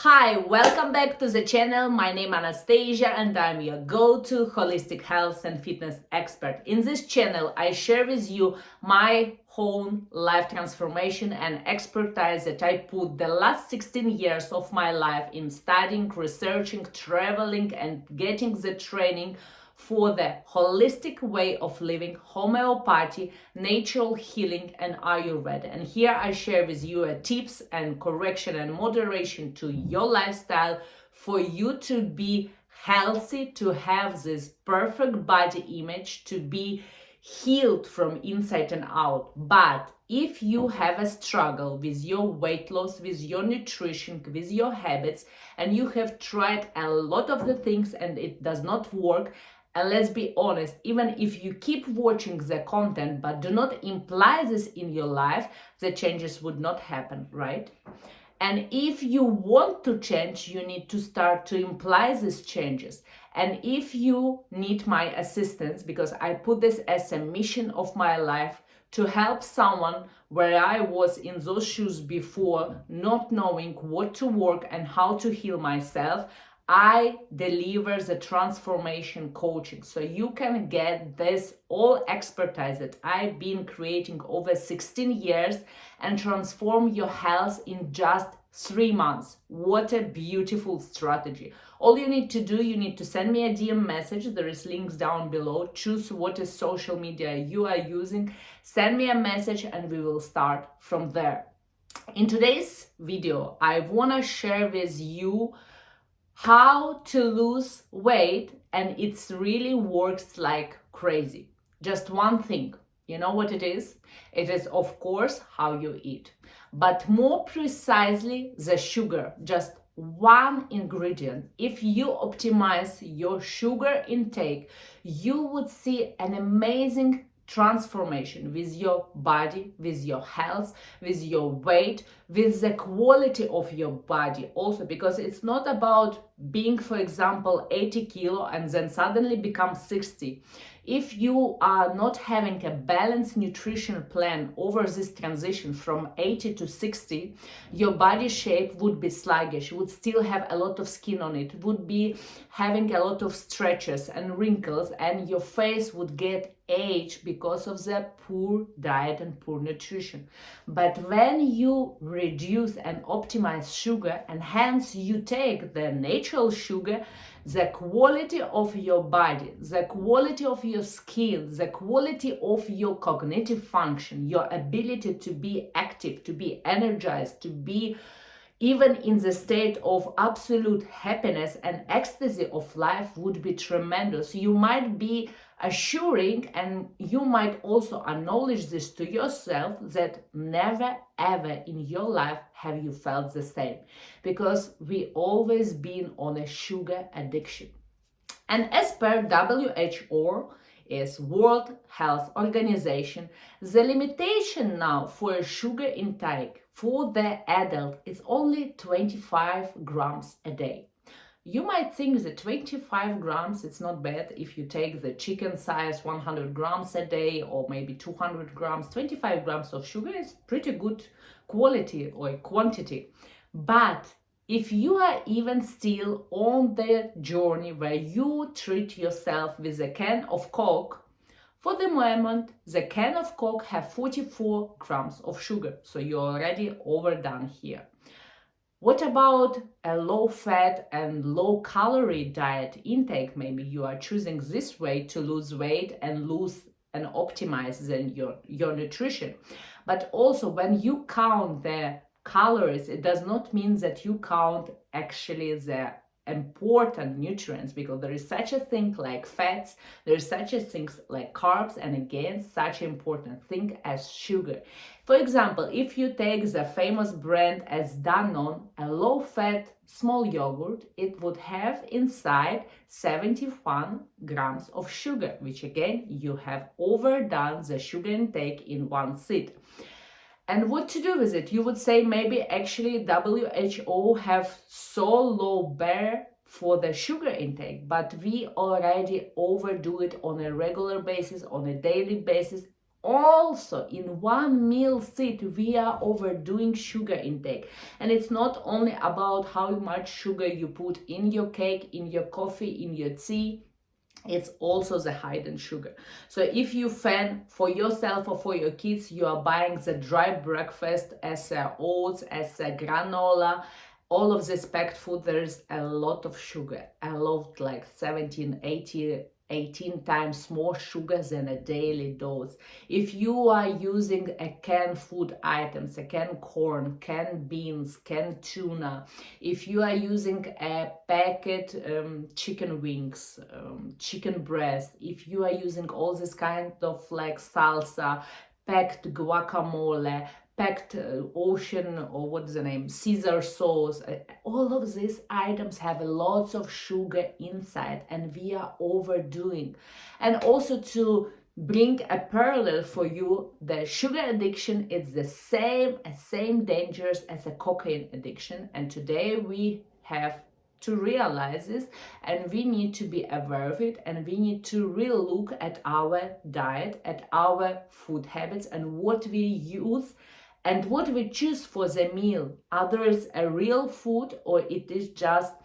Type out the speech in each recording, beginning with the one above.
Hi, welcome back to the channel. My name is Anastasia and I'm your go-to holistic health and fitness expert. In this channel, I share with you my own life transformation and expertise that I put the last 16 years of my life in studying, researching, traveling and getting the training for the holistic way of living, homeopathy, natural healing, and Ayurveda. And here I share with you tips and correction and moderation to your lifestyle for you to be healthy, to have this perfect body image, to be healed from inside and out. But if you have a struggle with your weight loss, with your nutrition, with your habits, and you have tried a lot of the things and it does not work, and let's be honest, even if you keep watching the content but do not imply this in your life, the changes would not happen, right? And if you want to change, you need to start to imply these changes. And if you need my assistance, because I put this as a mission of my life to help someone where I was in those shoes before, not knowing what to work and how to heal myself, I deliver the transformation coaching. So you can get this all expertise that I've been creating over 16 years and transform your health in just 3 months. What a beautiful strategy. All you need to do, you need to send me a DM message. There is links down below. Choose what is social media you are using. Send me a message and we will start from there. In today's video, I want to share with you how to lose weight, and it really works like crazy. Just one thing. You know what it is? It is, of course, how you eat. But more precisely, the sugar. Just one ingredient. If you optimize your sugar intake, you would see an amazing transformation with your body, with your health, with your weight, with the quality of your body also, because it's not about being, for example, 80 kilo and then suddenly become 60. If you are not having a balanced nutrition plan over this transition from 80 to 60, your body shape would be sluggish, would still have a lot of skin on it, would be having a lot of stretches and wrinkles, and your face would get age because of the poor diet and poor nutrition. But when you reduce and optimize sugar, and hence you take the natural sugar, the quality of your body, the quality of your skin, the quality of your cognitive function, your ability to be active, to be energized, to be even in the state of absolute happiness and ecstasy of life would be tremendous. You might be assuring, and you might also acknowledge this to yourself, that never ever in your life have you felt the same, because we always been on a sugar addiction. And as per WHO, is World Health Organization, the limitation now for a sugar intake for the adult is only 25 grams a day. You might think that 25 grams, it's not bad if you take the chicken size 100 grams a day or maybe 200 grams. 25 grams of sugar is pretty good quality or quantity. But if you are even still on the journey where you treat yourself with a can of Coke, for the moment, the can of Coke have 44 grams of sugar, so you're already overdone here. What about a low-fat and low-calorie diet intake? Maybe you are choosing this way to lose weight and lose and optimize then your nutrition. But also, when you count the calories, it does not mean that you count actually the important nutrients, because there is such a thing like fats, there is such a thing like carbs, and again such an important thing as sugar. For example, if you take the famous brand as Danone, a low-fat small yogurt, it would have inside 71 grams of sugar, which again you have overdone the sugar intake in one sit. And what to do with it? You would say maybe actually WHO have so low bar for the sugar intake, but we already overdo it on a regular basis, on a daily basis, Also, in one meal sit, we are overdoing sugar intake. And it's not only about how much sugar you put in your cake, in your coffee, in your tea, it's also the hidden sugar. So if you fan for yourself or for your kids, you are buying the dry breakfast as oats, as granola, all of this packed food, there's a lot of sugar, a lot, like 17, 18 times more sugar than a daily dose. If you are using a canned food items, a canned corn, canned beans, canned tuna, if you are using a packet chicken wings, chicken breast, if you are using all this kind of like salsa, packed guacamole, packed ocean, or what's the name, Caesar sauce, all of these items have lots of sugar inside, and we are overdoing. And also, to bring a parallel for you, the sugar addiction is the same dangerous as a cocaine addiction. And today we have to realize this, and we need to be aware of it, and we need to really look at our diet, at our food habits, and what we use and what we choose for the meal. Either it's a real food, or it is just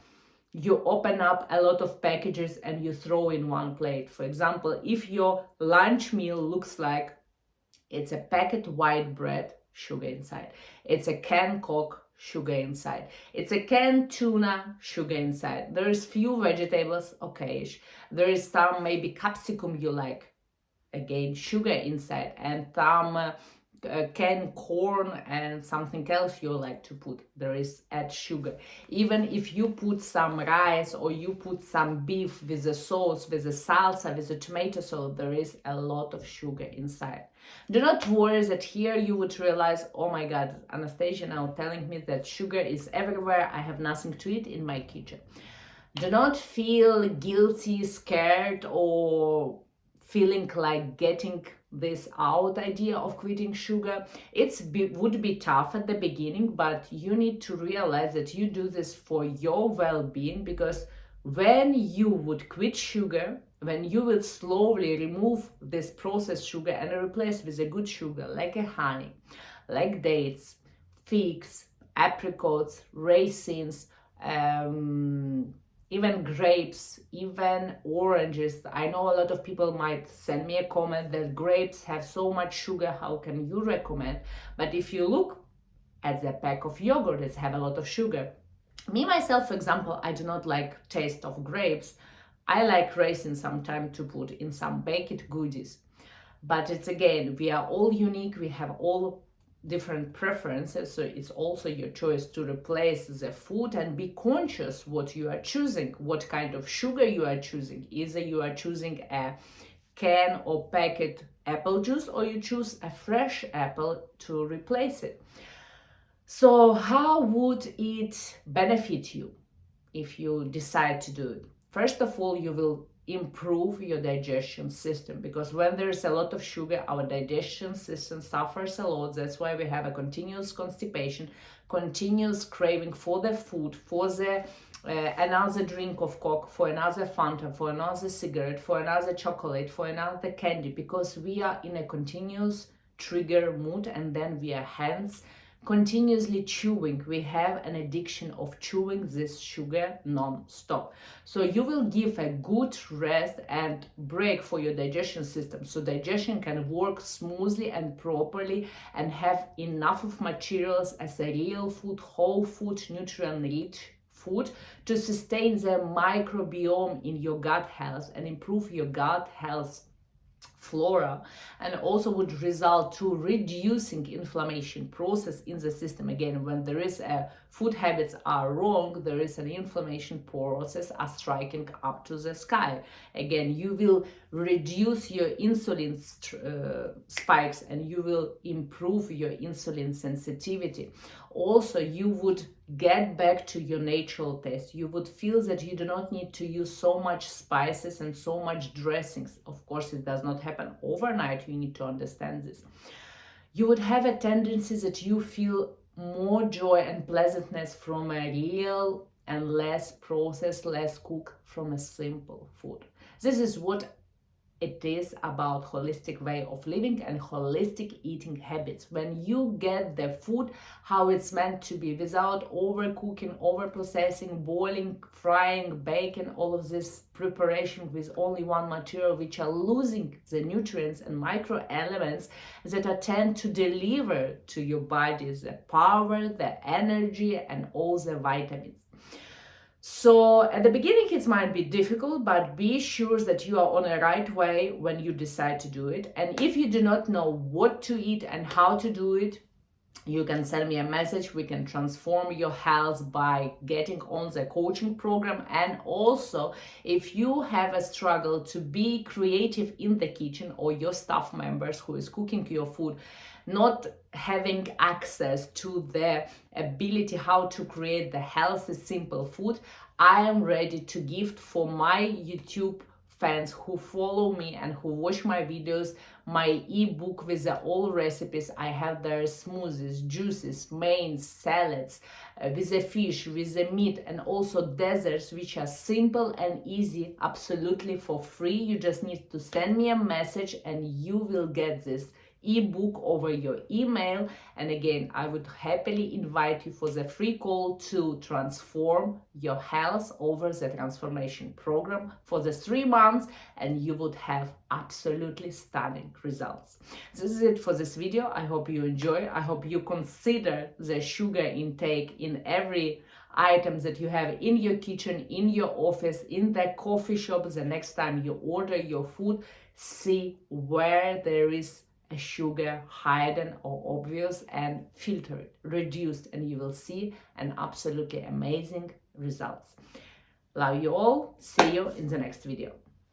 you open up a lot of packages and you throw in one plate. For example, if your lunch meal looks like it's a packet white bread, sugar inside, it's a canned Coke, sugar inside, it's a canned tuna, sugar inside, there's few vegetables, okay, there is some maybe capsicum you like, again sugar inside, and some canned corn and something else you like to put, there is add sugar. Even if you put some rice, or you put some beef with a sauce, with a salsa, with a tomato sauce, there is a lot of sugar inside. Do not worry that here you would realize, oh my god, Anastasia now telling me that sugar is everywhere, I have nothing to eat in my kitchen. Do not feel guilty, scared, or feeling like getting this out idea of quitting sugar. Would be tough at the beginning, but you need to realize that you do this for your well-being, because when you would quit sugar, when you will slowly remove this processed sugar and replace with a good sugar, like a honey, like dates, figs, apricots, raisins, even grapes, even oranges. I know a lot of people might send me a comment that grapes have so much sugar, how can you recommend? But if you look at the pack of yogurt, it have a lot of sugar. Me myself, for example, I do not like taste of grapes. I like raisins sometimes to put in some baked goodies. But it's again, we are all unique, we have all different preferences, so it's also your choice to replace the food, and be conscious what you are choosing, what kind of sugar you are choosing. Either you are choosing a can or packet apple juice, or you choose a fresh apple to replace it. So how would it benefit you if you decide to do it? First of all, you will improve your digestion system, because when there's a lot of sugar, our digestion system suffers a lot. That's why we have a continuous constipation, continuous craving for the food, for the another drink of Coke, for another Fanta, for another cigarette, for another chocolate, for another candy, because we are in a continuous trigger mood, and then we are hence continuously chewing. We have an addiction of chewing this sugar non-stop. So you will give a good rest and break for your digestion system, so digestion can work smoothly and properly, and have enough of materials as a real food, whole food, nutrient-rich food, to sustain the microbiome in your gut health and improve your gut health flora, and also would result to reducing inflammation process in the system. Again, when there is a food habits are wrong, there is an inflammation process are striking up to the sky. Again, you will reduce your insulin spikes, and you will improve your insulin sensitivity. Also, you would get back to your natural taste. You would feel that you do not need to use so much spices and so much dressings. Of course, it does not happen overnight. You need to understand this. You would have a tendency that you feel more joy and pleasantness from a real and less processed, less cooked, from a simple food. This is what it is about holistic way of living and holistic eating habits. When you get the food how it's meant to be, without overcooking, overprocessing, boiling, frying, baking, all of this preparation with only one material, which are losing the nutrients and micro elements that are tend to deliver to your body the power, the energy, and all the vitamins. So at the beginning it might be difficult, but be sure that you are on the right way when you decide to do it. And if you do not know what to eat and how to do it, you can send me a message. We can transform your health by getting on the coaching program. And also, if you have a struggle to be creative in the kitchen, or your staff members who is cooking your food not having access to the ability how to create the healthy simple food, I am ready to gift for my YouTube fans who follow me and who watch my videos my ebook with the all recipes. I have there smoothies, juices, mains, salads, with the fish, with the meat, and also desserts, which are simple and easy, absolutely for free. You just need to send me a message and you will get this ebook over your email. And again, I would happily invite you for the free call to transform your health over the transformation program for the 3 months, and you would have absolutely stunning results. This is it for this video. I hope you enjoy. I hope you consider the sugar intake in every items that you have in your kitchen, in your office, in the coffee shop. The next time you order your food, see where there is a sugar hidden or obvious, and filter it, reduced, and you will see an absolutely amazing results. Love you all. See you in the next video.